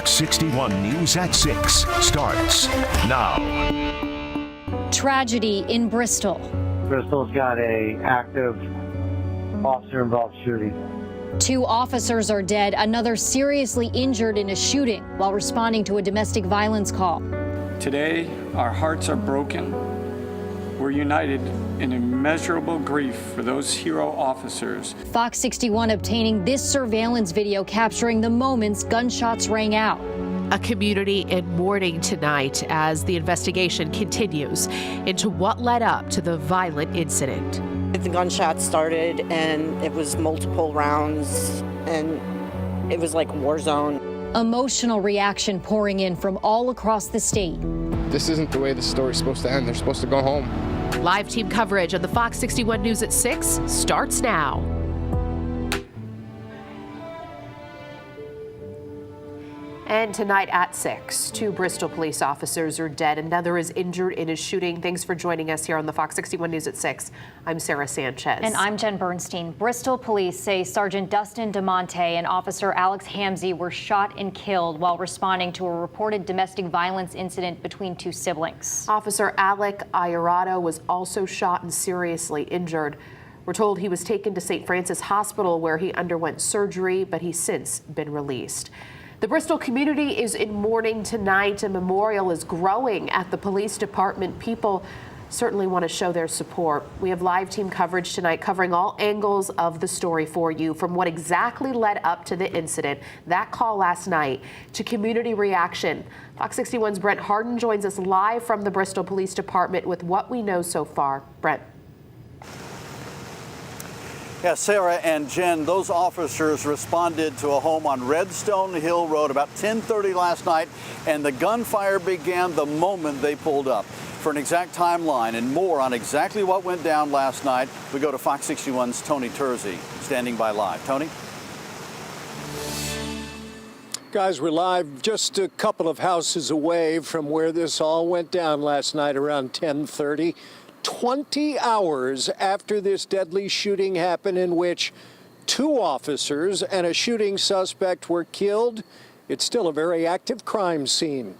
Fox 61 News at 6 starts now. Tragedy in Bristol. Bristol's got a active officer-involved shooting. 2 officers are dead, another seriously injured in a shooting while responding to a domestic violence call. Today, our hearts are broken. We're united in immeasurable grief for those hero officers. Fox 61 obtaining this surveillance video capturing the moments gunshots rang out. A community in mourning tonight as the investigation continues into what led up to the violent incident. The gunshots started and it was multiple rounds and it was like a war zone. Emotional reaction pouring in from all across the state. This isn't the way the story's supposed to end. They're supposed to go home. Live team coverage on the Fox 61 News at 6 starts now. And tonight at 6, 2 Bristol police officers are dead. Another is injured in a shooting. Thanks for joining us here on the Fox 61 News at 6. I'm Sarah Sanchez. And I'm Jen Bernstein. Bristol police say Sergeant Dustin DeMonte and Officer Alex Hamzy were shot and killed while responding to a reported domestic violence incident between 2 siblings. Officer Alec Ayarado was also shot and seriously injured. We're told he was taken to St. Francis Hospital where he underwent surgery, but he's since been released. The Bristol community is in mourning tonight. A memorial is growing at the police department. People certainly want to show their support. We have live team coverage tonight covering all angles of the story for you, from what exactly led up to the incident, that call last night, to community reaction. Fox 61's Brent Harden joins us live from the Bristol Police Department with what we know so far. Brent. Yeah, Sarah and Jen, those officers responded to a home on Redstone Hill Road about 10:30 last night, and the gunfire began the moment they pulled up. For an exact timeline and more on exactly what went down last night, we go to Fox 61's Tony Terzi, standing by live. Tony? Guys, we're live just a couple of houses away from where this all went down last night around 10:30. 20 hours after this deadly shooting happened in which 2 officers and a shooting suspect were killed, it's still a very active crime scene.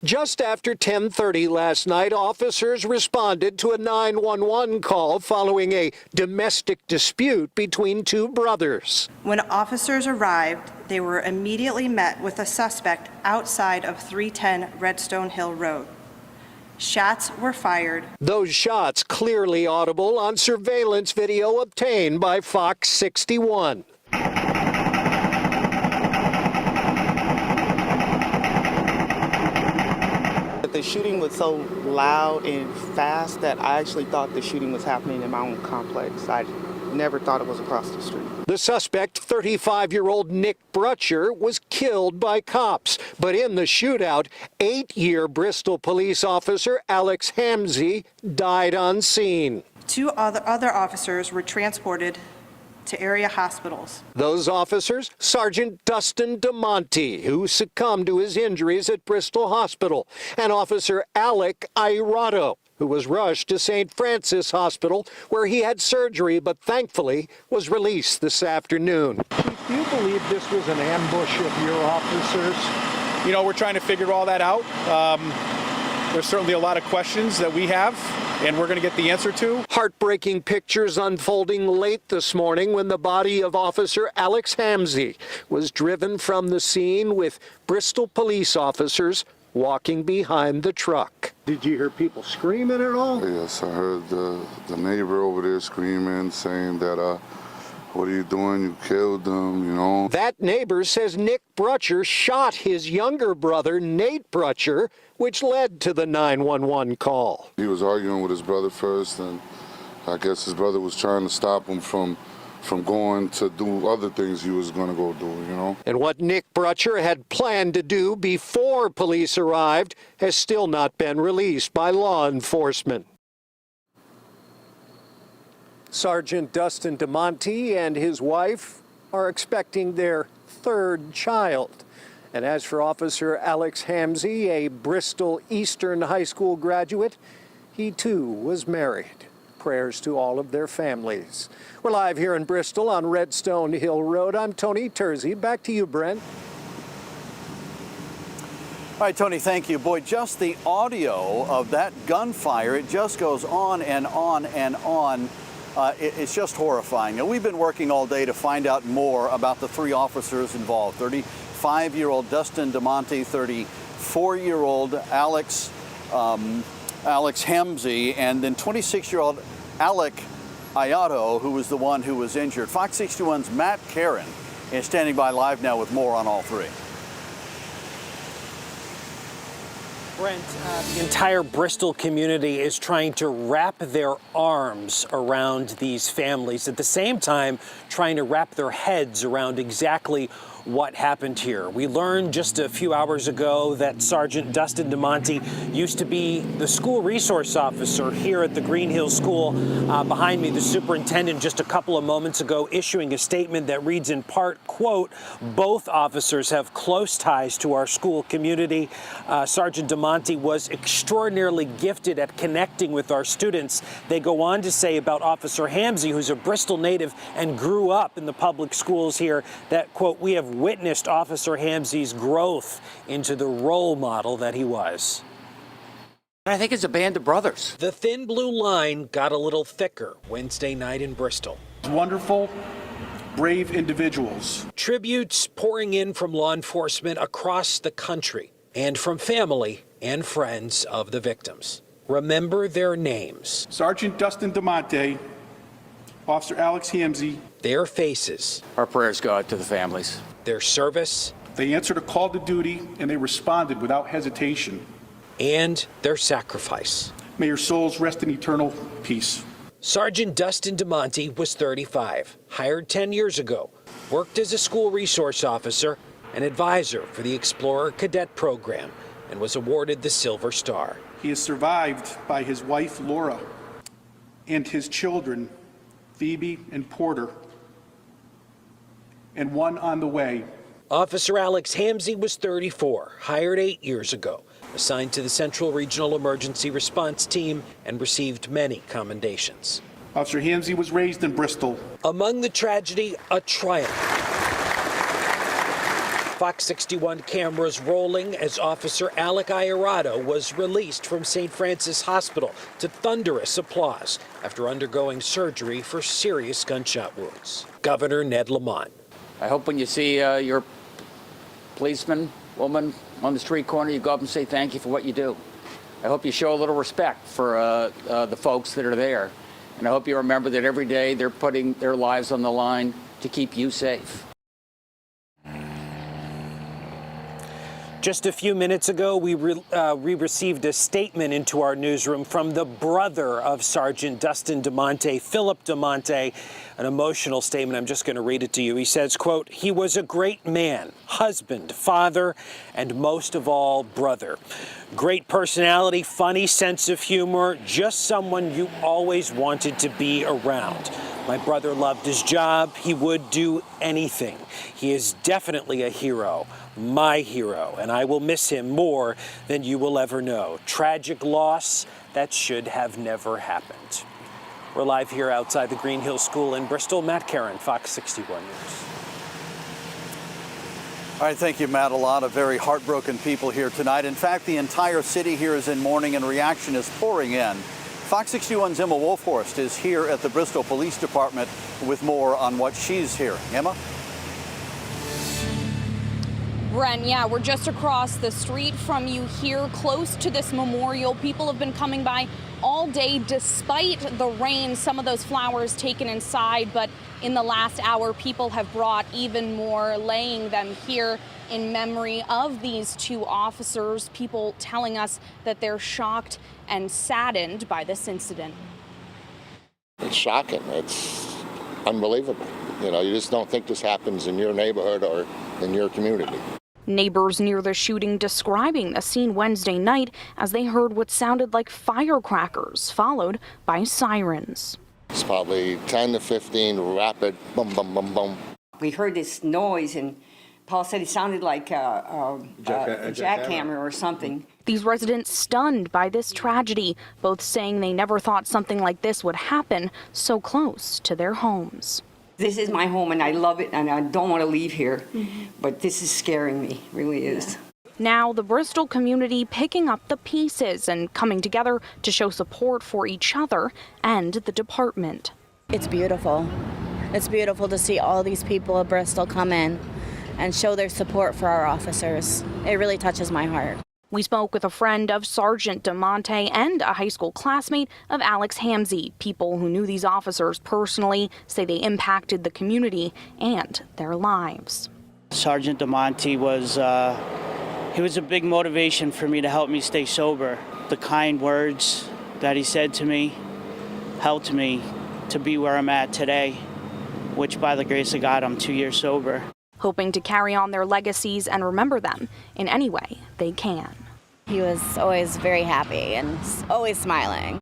Just after 10:30 last night, officers responded to a 911 call following a domestic dispute between 2 brothers. When officers arrived, they were immediately met with a suspect outside of 310 Redstone Hill Road. Shots were fired. Those shots clearly audible on surveillance video obtained by Fox 61. The shooting was so loud and fast that I actually thought the shooting was happening in my own complex. I never thought it was across the street. The suspect, 35-year-old Nick Brutcher, was killed by cops. But in the shootout, 8-year Bristol police officer Alex Hamzy died on scene. 2 other officers were transported to area hospitals. Those officers, Sergeant Dustin DeMonte, who succumbed to his injuries at Bristol Hospital, and Officer Alec Ayarado, who was rushed to St. Francis Hospital, where he had surgery, but thankfully was released this afternoon. Do you believe this was an ambush of your officers? You know, we're trying to figure all that out. There's certainly a lot of questions that we have, and we're going to get the answer to. Heartbreaking pictures unfolding late this morning when the body of Officer Alex Hamzy was driven from the scene with Bristol police officers walking behind the truck. Did you hear people screaming at all? Yes, I heard the neighbor over there screaming, saying that, what are you doing? You killed them, you know. That neighbor says Nick Brutcher shot his younger brother, Nate Brutcher, which led to the 911 call. He was arguing with his brother first, and I guess his brother was trying to stop him from going to do other things he was going to go do, you know. And what Nick Brutcher had planned to do before police arrived has still not been released by law enforcement. Sergeant Dustin DeMonte and his wife are expecting their 3rd child. And as for Officer Alex Hamzy, a Bristol Eastern High School graduate, he too was married. prayers to all of their families. We're live here in Bristol on Redstone Hill Road. I'm Tony Terzi. Back to you, Brent. All right, Tony, thank you. Boy, just the audio of that gunfire, it just goes on and on and on. It's just horrifying. Now, we've been working all day to find out more about the three officers involved. 35-year-old Dustin DeMonte, 34-year-old Alex Hamzy, and then 26-year-old Alec Ayato, who was the one who was injured. Fox 61's Matt Caron is standing by live now with more on all three. Brent, the entire Bristol community is trying to wrap their arms around these families, at the same time trying to wrap their heads around exactly what happened here. We learned just a few hours ago that Sergeant Dustin DeMonte used to be the school resource officer here at the Green Hills School. Behind me, the superintendent just a couple of moments ago issuing a statement that reads in part, quote, "Both officers have close ties to our school community. Sergeant DeMonte was extraordinarily gifted at connecting with our students." They go on to say about Officer Hamzy, who's a Bristol native and grew up in the public schools here, that, quote, "We have witnessed Officer Hamzy's growth into the role model that he was." I think it's a band of brothers. The thin blue line got a little thicker Wednesday night in Bristol. Wonderful, brave individuals. Tributes pouring in from law enforcement across the country and from family and friends of the victims. Remember their names. Sergeant Dustin DeMonte, Officer Alex Hamzy. Their faces. Our prayers go out to the families. Their service. They answered a call to duty and they responded without hesitation. And their sacrifice. May your souls rest in eternal peace. Sergeant Dustin DeMonte was 35, hired 10 years ago, worked as a school resource officer, an advisor for the Explorer Cadet Program, and was awarded the Silver Star. He is survived by his wife, Laura, and his children, Phoebe and Porter, and one on the way. Officer Alex Hamzy was 34, hired 8 years ago, assigned to the Central Regional Emergency Response Team, and received many commendations. Officer Hamzy was raised in Bristol. Among the tragedy, a triumph. Fox 61 cameras rolling as Officer Alec Ayato was released from St. Francis Hospital to thunderous applause after undergoing surgery for serious gunshot wounds. Governor Ned Lamont. I hope when you see your policeman, woman on the street corner, you go up and say thank you for what you do. I hope you show a little respect for the folks that are there. And I hope you remember that every day they're putting their lives on the line to keep you safe. Just a few minutes ago, we received a statement into our newsroom from the brother of Sergeant Dustin DeMonte, Philip DeMonte, an emotional statement. I'm just going to read it to you. He says, quote, "He was a great man, husband, father, and most of all, brother. Great personality, funny sense of humor, just someone you always wanted to be around. My brother loved his job. He would do anything. He is definitely a hero. My hero, and I will miss him more than you will ever know. Tragic loss that should have never happened." We're live here outside the Green Hills School in Bristol. Matt Caron, Fox 61 News. All right, thank you, Matt. A lot of very heartbroken people here tonight. In fact, the entire city here is in mourning and reaction is pouring in. Fox 61's Emma Wolfhorst is here at the Bristol Police Department with more on what she's hearing. Emma? Brent, yeah, we're just across the street from you here, close to this memorial. People have been coming by all day despite the rain, some of those flowers taken inside, but in the last hour, people have brought even more, laying them here in memory of these two officers, people telling us that they're shocked and saddened by this incident. It's shocking. It's unbelievable. You know, you just don't think this happens in your neighborhood or in your community. Neighbors near the shooting describing the scene Wednesday night as they heard what sounded like firecrackers, followed by sirens. It's probably 10 to 15 rapid boom, boom, boom, boom. We heard this noise, and Paul said it sounded like a jackhammer or something. These residents stunned by this tragedy, both saying they never thought something like this would happen so close to their homes. This is my home and I love it and I don't want to leave here, but this is scaring me, really is. Now the Bristol community picking up the pieces and coming together to show support for each other and the department. It's beautiful. It's beautiful to see all these people of Bristol come in and show their support for our officers. It really touches my heart. We spoke with a friend of Sergeant DeMonte and a high school classmate of Alex Hamzy. People who knew these officers personally say they impacted the community and their lives. Sergeant DeMonte was he was a big motivation for me to help me stay sober. The kind words that he said to me helped me to be where I'm at today, which by the grace of God, I'm 2 years sober. Hoping to carry on their legacies and remember them in any way they can. He was always very happy and always smiling.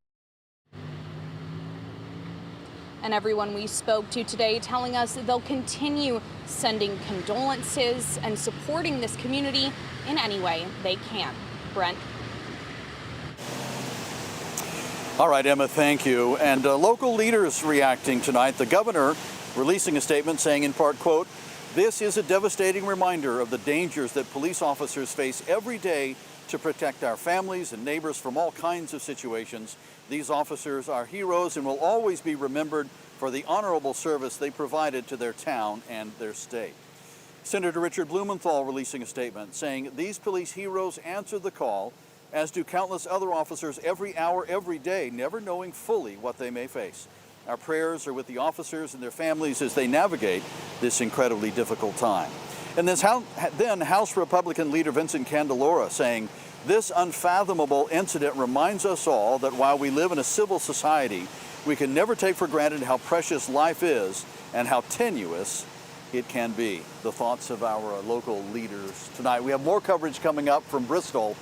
And everyone we spoke to today telling us they'll continue sending condolences and supporting this community in any way they can. Brent. All right, Emma, thank you. And local leaders reacting tonight. The governor releasing a statement saying in part, quote, "This is a devastating reminder of the dangers that police officers face every day to protect our families and neighbors from all kinds of situations. These officers are heroes and will always be remembered for the honorable service they provided to their town and their state." Senator Richard Blumenthal releasing a statement saying these police heroes answer the call, as do countless other officers every hour, every day, never knowing fully what they may face. Our prayers are with the officers and their families as they navigate this incredibly difficult time. And then House Republican leader Vincent Candelora saying, "This unfathomable incident reminds us all that while we live in a civil society, we can never take for granted how precious life is and how tenuous it can be." The thoughts of our local leaders tonight. We have more coverage coming up from Bristol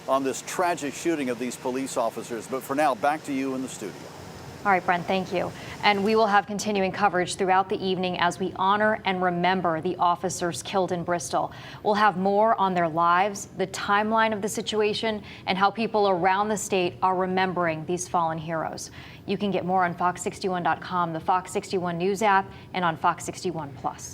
on this tragic shooting of these police officers. But for now, back to you in the studio. All right, Brent, thank you. And we will have continuing coverage throughout the evening as we honor and remember the officers killed in Bristol. We'll have more on their lives, the timeline of the situation, and how people around the state are remembering these fallen heroes. You can get more on fox61.com, the Fox 61 News app, and on Fox 61 Plus.